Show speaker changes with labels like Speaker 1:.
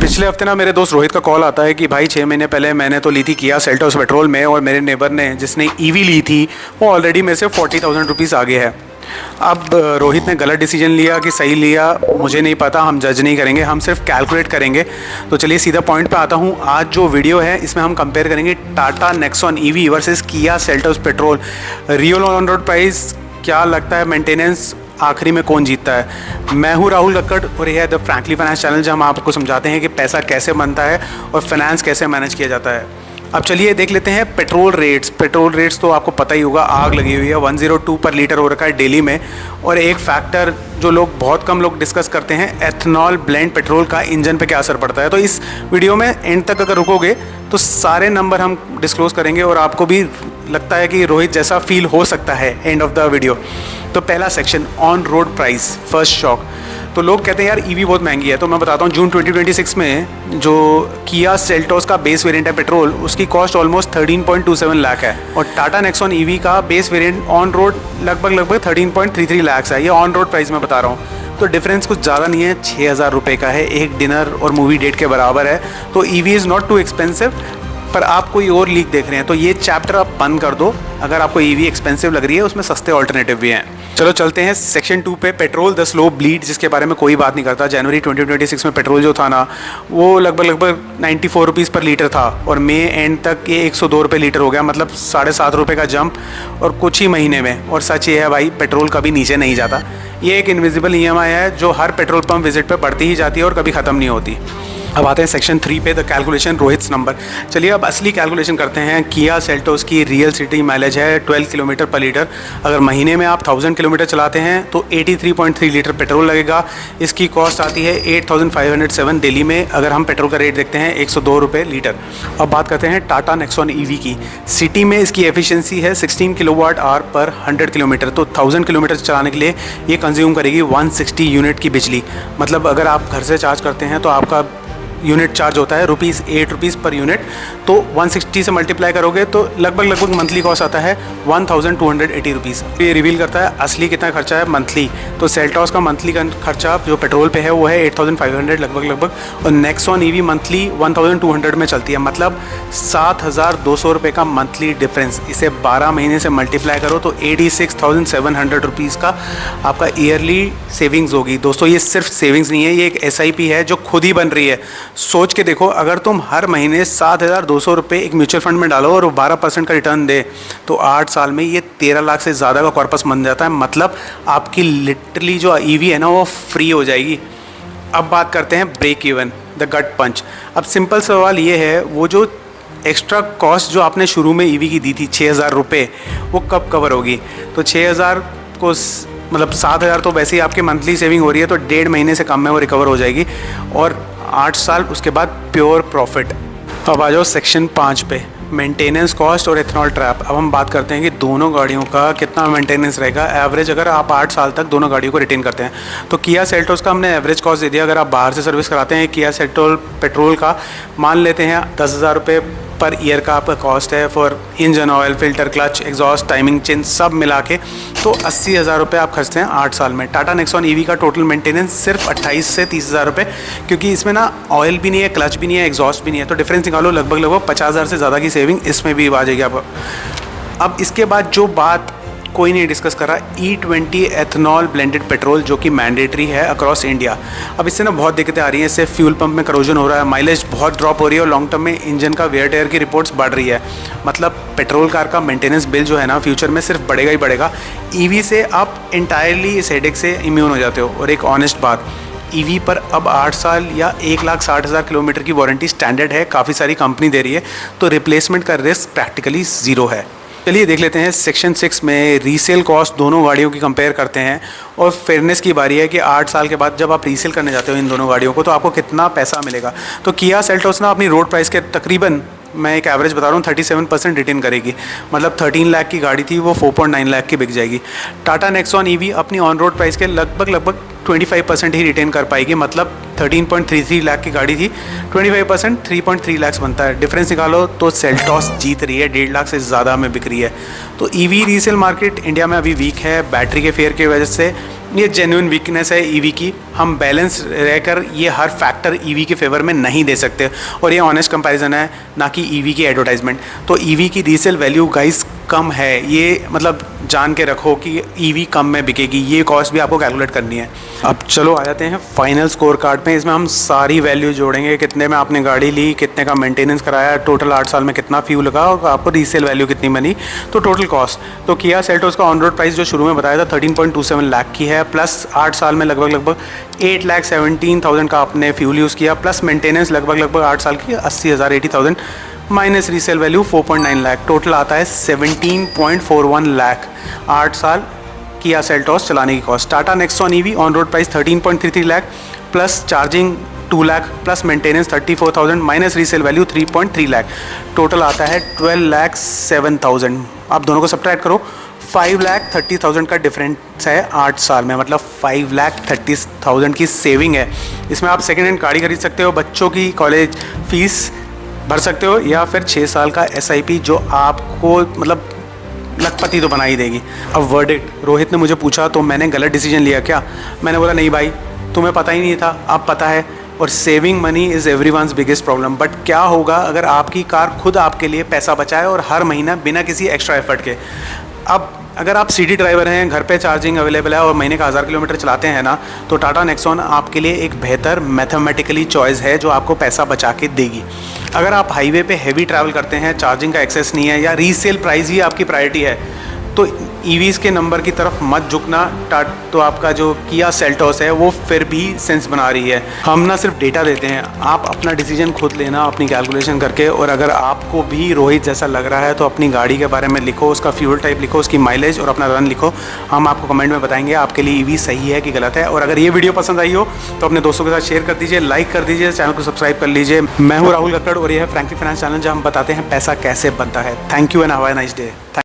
Speaker 1: पिछले हफ्ते ना मेरे दोस्त रोहित का कॉल आता है कि भाई 6 महीने पहले मैंने तो ली थी किया सेल्टोस पेट्रोल में, और मेरे नेबर ने जिसने ईवी ली थी वो ऑलरेडी मेरे से 40,000 रुपीज़ आगे है। अब रोहित ने गलत डिसीजन लिया कि सही लिया मुझे नहीं पता, हम जज नहीं करेंगे, हम सिर्फ कैलकुलेट करेंगे। तो चलिए सीधा पॉइंट पे आता हूँ। आज जो वीडियो है इसमें हम कंपेयर करेंगे Tata Nexon EV versus Kia Seltos petrol. Real on road price क्या लगता है, मेंटेनेंस आखिरी में कौन जीतता है। मैं हूँ राहुल कक्कड़ और यह है द फ्रैंकली फाइनेंस चैनल, जहाँ हम आपको समझाते हैं कि पैसा कैसे बनता है और फाइनेंस कैसे मैनेज किया जाता है। अब चलिए देख लेते हैं पेट्रोल रेट्स। पेट्रोल रेट्स तो आपको पता ही होगा, आग लगी हुई है, 102 पर लीटर हो रखा है डेली में। और एक फैक्टर जो बहुत कम लोग डिस्कस करते हैं, एथनॉल ब्लेंड पेट्रोल का इंजन पे क्या असर पड़ता है। तो इस वीडियो में एंड तक अगर रुकोगे तो सारे नंबर हम डिस्क्लोज करेंगे और आपको भी लगता है कि रोहित जैसा फील हो सकता है एंड ऑफ द वीडियो। तो पहला section, on road price, first shock. तो लोग कहते हैं यार ईवी बहुत महंगी है, तो मैं बताता हूँ जून 2026 में जो किया सेल्टोस का बेस वेरिएंट है पेट्रोल, उसकी कॉस्ट ऑलमोस्ट 13.27 लाख है। और टाटा नेक्सॉन ईवी का बेस वेरिएंट ऑन रोड लगभग 13.33 लाख है। ये ऑन रोड प्राइस में बता रहा हूँ। तो डिफरेंस कुछ ज़्यादा नहीं है, 6,000 रुपये का है, एक डिनर और मूवी डेट के बराबर है। तो EV is not too expensive. पर आप कोई और लीक देख रहे हैं तो ये चैप्टर आप बंद कर दो। अगर आपको ईवी एक्सपेंसिव लग रही है, उसमें सस्ते ऑल्टरनेटिव भी हैं। चलो चलते हैं सेक्शन 2 पे, पेट्रोल द स्लो ब्लीड, जिसके बारे में कोई बात नहीं करता। जनवरी 2026 में पेट्रोल जो था ना, वो लगभग 94 रुपीज़ पर लीटर था और मई एंड तक ये 102 रुपये लीटर हो गया, मतलब 7.5 रुपये का जंप और कुछ ही महीने में। और सच ये है भाई, पेट्रोल कभी नीचे नहीं जाता। ये एक इनविजिबल EMI है जो हर पेट्रोल पंप विजिट पर बढ़ती ही जाती है और कभी ख़त्म नहीं होती। अब आते हैं सेक्शन 3 पे, द कैलकुलेशन, रोहित्स नंबर। चलिए अब असली कैलकुलेशन करते हैं। किया सेल्टोस की रियल सिटी माइलेज है 12 किलोमीटर पर लीटर। अगर महीने में आप 1000 किलोमीटर चलाते हैं तो 83.3 लीटर पेट्रोल लगेगा। इसकी कॉस्ट आती है 8,507 दिल्ली में। अगर हम पेट्रोल का रेट देखते हैं 102 रुपये लीटर। अब बात करते हैं टाटा नेक्सॉन ईवी की। सिटी में इसकी एफिशिएंसी है 16 किलोवाट आवर पर 100 किलोमीटर। तो 1000 किलोमीटर चलाने के लिए ये कंज्यूम करेगी 160 यूनिट की बिजली। मतलब अगर आप घर से चार्ज करते हैं तो आपका यूनिट चार्ज होता है ₹8 पर यूनिट। तो 160 से मल्टीप्लाई करोगे तो लगभग मंथली कॉस्ट आता है 1,280 रुपीज़। ये रिवील करता है असली कितना खर्चा है मंथली। तो सेल्टोस का मंथली का खर्चा जो पेट्रोल पे है वो है 8,500 लगभग। और नेक्सॉन ईवी मंथली 1,200 में चलती है, मतलब 7,200 रुपये का मंथली डिफरेंस। इसे 12 महीने से मल्टीप्लाई करो तो 86,700 रुपीज़ का आपका ईयरली सेविंग्स होगी। दोस्तों ये सिर्फ सेविंग्स नहीं है, ये एक SIP है जो खुद ही बन रही है। सोच के देखो, अगर तुम हर महीने 7,200 रुपये एक म्यूचुअल फंड में डालो और वो 12% का रिटर्न दे तो 8 साल में ये 13 लाख से ज़्यादा का कॉर्पस बन जाता है। मतलब आपकी लिटरली जो ईवी है ना वो फ्री हो जाएगी। अब बात करते हैं ब्रेक इवन, द गट पंच। अब सिंपल सवाल ये है, वो जो एक्स्ट्रा कॉस्ट जो आपने शुरू में ईवी की दी थी 6,000 रुपये, वो कब कवर होगी। तो 6,000 को मतलब 7,000 तो वैसे ही आपकी मंथली सेविंग हो रही है, तो 1.5 महीने से कम में वो रिकवर हो जाएगी और 8 साल उसके बाद प्योर प्रॉफिट। अब आ जाओ सेक्शन 5 पे, मेंटेनेंस कॉस्ट और एथनॉल ट्रैप। अब हम बात करते हैं कि दोनों गाड़ियों का कितना मेंटेनेंस रहेगा एवरेज अगर आप 8 साल तक दोनों गाड़ियों को रिटेन करते हैं। तो किया सेल्टोस का हमने एवरेज कॉस्ट दे दिया। अगर आप बाहर से सर्विस कराते हैं किया सेल्टोस पेट्रोल का, मान लेते हैं 10,000 रुपये पर ईयर का आपका कॉस्ट है for engine oil, filter, clutch, exhaust, timing change सब मिला के, तो 80,000 रुपये आप खर्चते हैं 8 साल में। टाटा नेक्सॉन ईवी का टोटल मेंटेनेंस सिर्फ 28 से 30,000 रुपये, क्योंकि इसमें ना ऑयल भी नहीं है, क्लच भी नहीं है, एग्जॉस्ट भी नहीं है। तो डिफरेंस निकालो, लगभग 50,000 से ज़्यादा की सेविंग इसमें भी आ जाएगी आपको। अब इसके बाद जो बात कोई नहीं डिस्कस कर रहा, E20 एथनॉल ब्लेंडेड पेट्रोल, जो कि मैंडेटरी है अक्रॉस इंडिया। अब इससे ना बहुत दिक्कतें आ रही हैं। इससे फ्यूल पंप में करोजन हो रहा है, माइलेज बहुत ड्रॉप हो रही है और लॉन्ग टर्म में इंजन का वेयर टेयर की रिपोर्ट्स बढ़ रही है। मतलब पेट्रोल कार का मेंटेनेंस बिल जो है ना फ्यूचर में सिर्फ बढ़ेगा ही बढ़ेगा। ईवी से आप इंटायरली इस हेडेक से इम्यून हो जाते हो। और एक ऑनेस्ट बात, ईवी पर अब 8 साल या 1,60,000 किलोमीटर की वारंटी स्टैंडर्ड है, काफ़ी सारी कंपनी दे रही है। तो रिप्लेसमेंट का रिस्क प्रैक्टिकली ज़ीरो है। चलिए देख लेते हैं सेक्शन 6 में रीसेल कॉस्ट, दोनों गाड़ियों की कंपेयर करते हैं। और फेयरनेस की बारी है कि 8 साल के बाद जब आप रीसेल करने जाते हो इन दोनों गाड़ियों को तो आपको कितना पैसा मिलेगा। तो किया सेल्टोस ना अपनी रोड प्राइस के तकरीबन, मैं एक एवरेज बता रहा हूँ, 37% रिटेन करेगी। मतलब 13 लाख की गाड़ी थी वो 4.9 लाख की बिक जाएगी। टाटा नेक्सॉन ईवी अपनी ऑन रोड प्राइस के लगभग 25% ही रिटेन कर पाएगी। मतलब 13.33 लाख की गाड़ी थी, 25% 3.3 लाख बनता है। डिफरेंस निकालो तो सेल्टोस जीत रही है, 1.5 लाख से ज़्यादा में बिक रही है। तो ईवी रीसेल मार्केट इंडिया में अभी वीक है बैटरी के फेयर की वजह से। ये जेन्युइन वीकनेस है ईवी की। हम बैलेंस रहकर ये हर फैक्टर ईवी के फेवर में नहीं दे सकते, और ये ऑनेस्ट कंपैरिजन है, ना कि ईवी की एडवर्टाइजमेंट। तो ईवी की रीसेल वैल्यू गाइस कम है, ये मतलब जान के रखो कि ईवी कम में बिकेगी, ये कॉस्ट भी आपको कैलकुलेट करनी है। अब चलो आ जाते हैं फाइनल स्कोर कार्ड पे। इसमें हम सारी वैल्यू जोड़ेंगे, कितने में आपने गाड़ी ली, कितने का मेंटेनेंस कराया, टोटल 8 साल में कितना फ्यूल लगा और आपको रीसेल वैल्यू कितनी बनी, तो टोटल कॉस्ट। तो किया सेल्टोस का ऑन रोड प्राइस जो शुरू में बताया था 13.27 लाख की है, प्लस 8 साल में लगभग 8,17,000 का आपने फ्यूल यूज़ किया, प्लस मेंटेनेंस लगभग 8 साल की 80,000 minus resale value 4.9 lakh, total आता है 17.41 लाख 8 साल किया सेल्टोस चलाने की cost. Tata Nexon EV on road price 13.33 lakh, plus charging 2 lakh, plus maintenance 34,000 minus resale value 3.3 lakh, total आता है 12,07,000। आप दोनों को सब्ट्रैक्ट करो, 5,30,000 का डिफरेंस है 8 साल में, मतलब 5,30,000 की सेविंग है। इसमें आप सेकेंड हैंड गाड़ी खरीद सकते हो, बच्चों की कॉलेज फीस भर सकते हो, या फिर 6 साल का SIP जो आपको मतलब लखपति तो बना ही देगी। अब वर्डिक्ट, रोहित ने मुझे पूछा तो मैंने गलत डिसीजन लिया क्या? मैंने बोला नहीं भाई, तुम्हें पता ही नहीं था, अब पता है। और saving money is everyone's biggest problem. But क्या होगा अगर आपकी कार खुद आपके लिए पैसा बचाए और हर महीना बिना किसी एक्स्ट्रा एफर्ट के। अब अगर आप सिटी ड्राइवर हैं, घर पे चार्जिंग अवेलेबल है और महीने का 1000 किलोमीटर चलाते हैं ना, तो टाटा नेक्सॉन आपके लिए एक बेहतर मैथमेटिकली चॉइस है जो आपको पैसा बचा के देगी। अगर आप हाईवे पे हैवी ट्रैवल करते हैं, चार्जिंग का एक्सेस नहीं है, या रीसेल प्राइस ही आपकी प्रायोरिटी है, तो ईवीज़ के नंबर की तरफ मत झुकना। तो आपका जो किया सेल्टोस है वो फिर भी सेंस बना रही है। हम ना सिर्फ डेटा देते हैं, आप अपना डिसीजन खुद लेना अपनी कैलकुलेशन करके। और अगर आपको भी रोहित जैसा लग रहा है तो अपनी गाड़ी के बारे में लिखो, उसका फ्यूल टाइप लिखो, उसकी माइलेज और अपना रन लिखो। हम आपको कमेंट में बताएंगे आपके लिए ईवी सही है कि गलत है। और अगर ये वीडियो पसंद आई हो तो अपने दोस्तों के साथ शेयर कर दीजिए, लाइक कर दीजिए, चैनल को सब्सक्राइब कर लीजिए। मैं हूँ राहुल कक्कड़ और ये है फ्रैंकली फाइनेंस चैनल, जहाँ हम बताते हैं पैसा कैसे बनता है। Thank you and have a nice day.